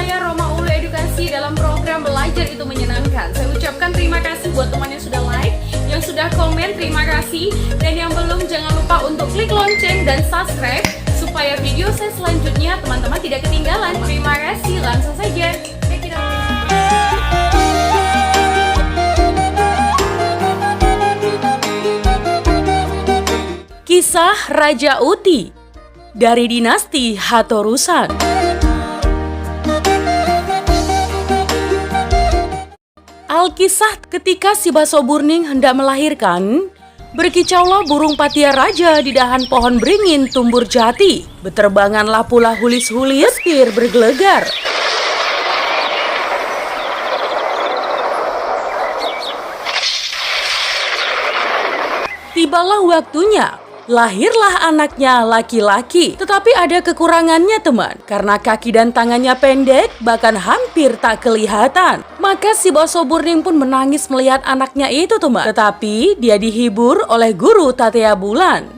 saya Roma Ulu Edukasi dalam program Belajar Itu Menyenangkan. Saya ucapkan terima kasih buat teman yang sudah like, yang sudah komen, terima kasih. Dan yang belum, jangan lupa untuk klik lonceng dan subscribe supaya video saya selanjutnya teman-teman tidak ketinggalan. Terima kasih, langsung saja. Check it out. Kisah Raja Uti dari dinasti Hatorusan. Alkisah ketika si Baso Burning hendak melahirkan, berkicaulah burung patia raja di dahan pohon beringin tumbur jati. Beterbanganlah pula hulis-hulis, petir bergelegar. Tibalah waktunya. Lahirlah anaknya laki-laki, tetapi ada kekurangannya teman, karena kaki dan tangannya pendek, bahkan hampir tak kelihatan. Maka si Baso Burning pun menangis melihat anaknya itu teman, tetapi dia dihibur oleh guru Tatea Bulan.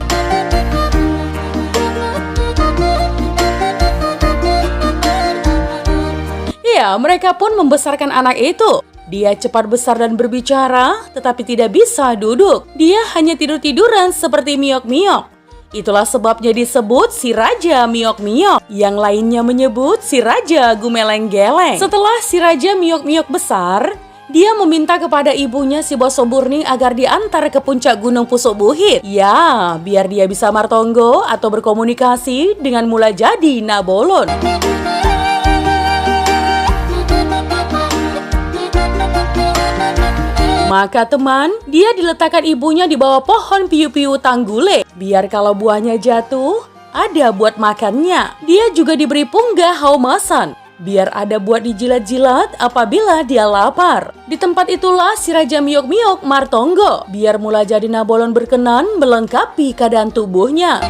Ya, mereka pun membesarkan anak itu. Dia cepat besar dan berbicara, tetapi tidak bisa duduk. Dia hanya tidur-tiduran seperti miok-miok. Itulah sebabnya disebut si Raja Miok-miok. Yang lainnya menyebut si Raja Gumeleng-geleng. Setelah si Raja Miok-miok besar, dia meminta kepada ibunya si Baso Burning agar diantar ke puncak Gunung Pusuk Buhit. Ya, biar dia bisa martonggo atau berkomunikasi dengan mula jadi Nabolon. Maka teman, dia diletakkan ibunya di bawah pohon piu-piu tanggule. Biar kalau buahnya jatuh, ada buat makannya. Dia juga diberi punggah haumasan. Biar ada buat dijilat-jilat apabila dia lapar. Di tempat itulah si Raja Miok-miok martonggo. Biar mula jadi Nabolon berkenan melengkapi keadaan tubuhnya.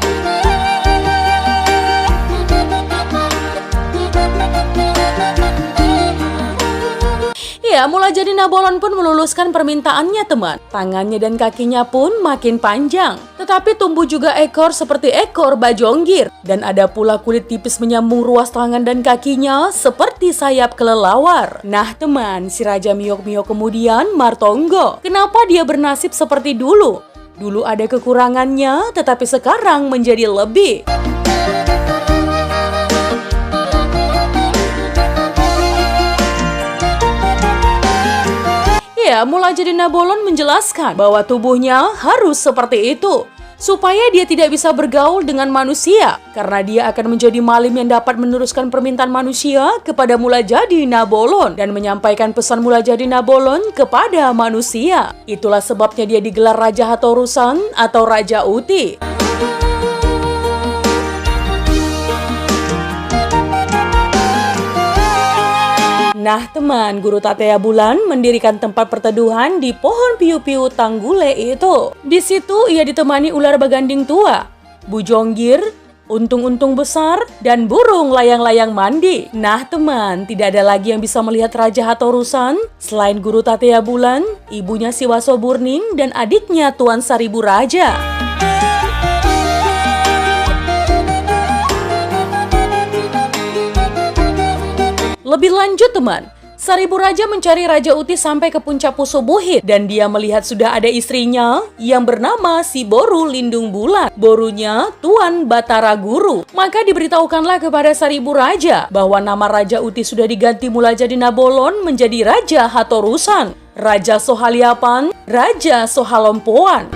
Ya, mula jadi Nabolon pun meluluskan permintaannya teman. Tangannya dan kakinya pun makin panjang. Tetapi tumbuh juga ekor seperti ekor bajonggir. Dan ada pula kulit tipis menyambung ruas tangan dan kakinya seperti sayap kelelawar. Nah teman, si Raja Miok-miok kemudian martonggo. Kenapa dia bernasib seperti dulu? Dulu ada kekurangannya, tetapi sekarang menjadi lebih. Ya, mula jadi Nabolon menjelaskan bahwa tubuhnya harus seperti itu supaya dia tidak bisa bergaul dengan manusia, karena dia akan menjadi malim yang dapat meneruskan permintaan manusia kepada mula jadi Nabolon dan menyampaikan pesan mula jadi Nabolon kepada manusia. Itulah sebabnya dia digelar Raja Hatorusan atau Raja Uti. Nah teman, guru Tatea Bulan mendirikan tempat perteduhan di pohon piu-piu tanggule itu. Di situ ia ditemani ular baganding tua, bujonggir, untung-untung besar, dan burung layang-layang mandi. Nah teman, tidak ada lagi yang bisa melihat Raja Hatorusan selain guru Tatea Bulan, ibunya si Baso Burning, dan adiknya Tuan Saribu Raja. Lebih lanjut teman, Saribu Raja mencari Raja Uti sampai ke puncak Pusuk Buhit dan dia melihat sudah ada istrinya yang bernama si Boru Lindung Bulan. Borunya Tuan Batara Guru. Maka diberitahukanlah kepada Saribu Raja bahwa nama Raja Uti sudah diganti mula jadi Nabolon menjadi Raja Hatorusan, Raja Sohaliapan, Raja Sohalompoan.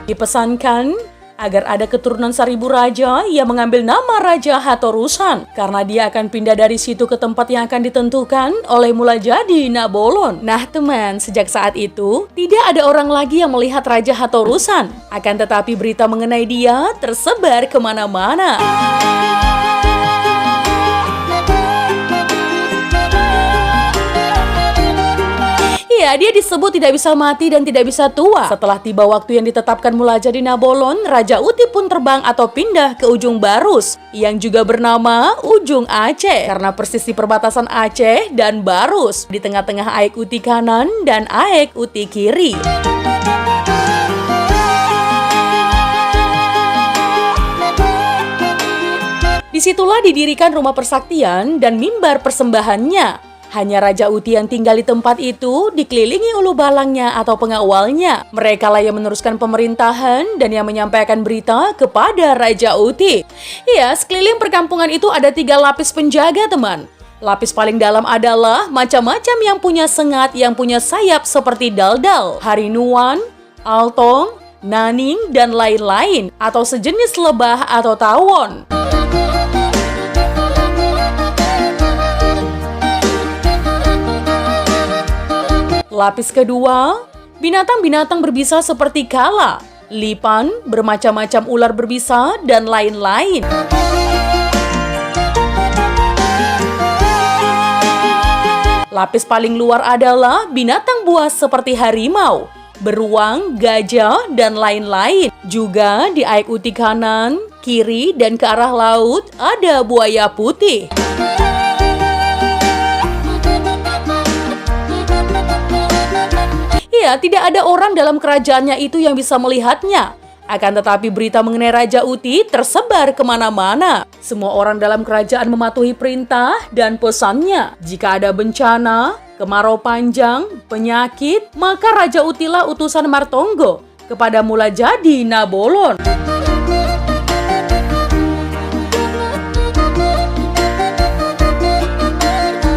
Dipesankan agar ada keturunan Saribu Raja yang mengambil nama Raja Hatorusan, karena dia akan pindah dari situ ke tempat yang akan ditentukan oleh mula jadi Nabolon. Nah teman, sejak saat itu tidak ada orang lagi yang melihat Raja Hatorusan. Akan tetapi berita mengenai dia tersebar kemana-mana. Ya, dia disebut tidak bisa mati dan tidak bisa tua. Setelah tiba waktu yang ditetapkan mula jadi Nabolon, Raja Uti pun terbang atau pindah ke ujung Barus, yang juga bernama ujung Aceh, karena persis di perbatasan Aceh dan Barus, di tengah-tengah Aek Uti kanan dan Aek Uti kiri. Disitulah didirikan rumah persaktian dan mimbar persembahannya. Hanya Raja Uti yang tinggal di tempat itu dikelilingi ulu balangnya atau pengawalnya. Mereka lah yang meneruskan pemerintahan dan yang menyampaikan berita kepada Raja Uti. Ya, sekeliling perkampungan itu ada 3 lapis penjaga, teman. Lapis paling dalam adalah macam-macam yang punya sengat yang punya sayap seperti daldal, harinuan, altong, naning, dan lain-lain atau sejenis lebah atau tawon. Lapis kedua, binatang-binatang berbisa seperti kala, lipan, bermacam-macam ular berbisa, dan lain-lain. Lapis paling luar adalah binatang buas seperti harimau, beruang, gajah, dan lain-lain. Juga di aik uti kanan, kiri, dan ke arah laut ada buaya putih. Ya, tidak ada orang dalam kerajaannya itu yang bisa melihatnya. Akan tetapi berita mengenai Raja Uti tersebar kemana-mana. Semua orang dalam kerajaan mematuhi perintah dan pesannya. Jika ada bencana, kemarau panjang, penyakit, maka Raja Utilah utusan Martonggo kepada Mulajadi Nabolon.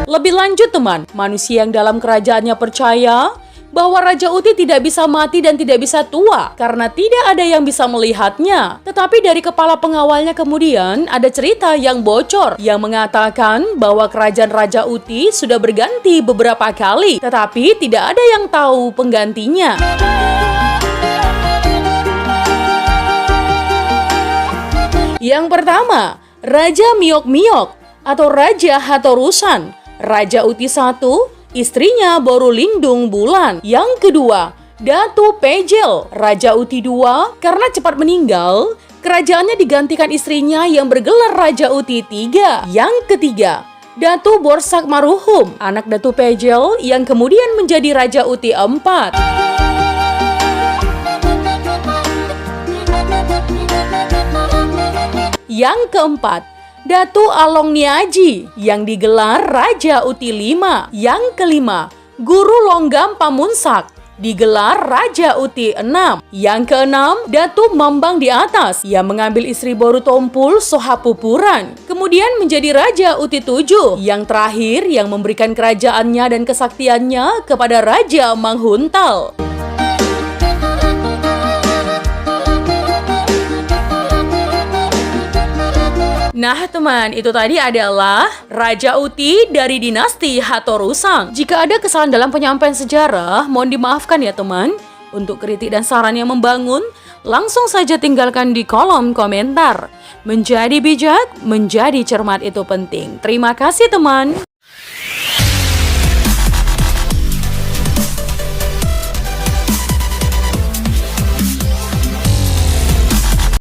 Lebih lanjut, teman, manusia yang dalam kerajaannya percaya bahwa Raja Uti tidak bisa mati dan tidak bisa tua karena tidak ada yang bisa melihatnya. Tetapi dari kepala pengawalnya kemudian ada cerita yang bocor yang mengatakan bahwa kerajaan Raja Uti sudah berganti beberapa kali, tetapi tidak ada yang tahu penggantinya. Yang pertama, Raja Miok-Miok atau Raja Hatorusan. Raja Uti I, istrinya Borulindung Bulan. Yang kedua, Datu Pejel, Raja Uti II. Karena cepat meninggal, kerajaannya digantikan istrinya yang bergelar Raja Uti III. Yang ketiga, Datu Borsak Maruhum, anak Datu Pejel yang kemudian menjadi Raja Uti IV. Yang keempat, Datu Along Niaji yang digelar Raja Uti V. Yang kelima, Guru Longgam Pamunsak digelar Raja Uti VI. Yang keenam, Datu Mambang di atas yang mengambil istri Boru Tompul Sohapupuran, kemudian menjadi Raja Uti VII. Yang terakhir yang memberikan kerajaannya dan kesaktiannya kepada Raja Manghuntal. Nah teman, itu tadi adalah Raja Uti dari dinasti Hatorusan. Jika ada kesalahan dalam penyampaian sejarah, mohon dimaafkan ya teman. Untuk kritik dan saran yang membangun, langsung saja tinggalkan di kolom komentar. Menjadi bijak, menjadi cermat itu penting. Terima kasih teman.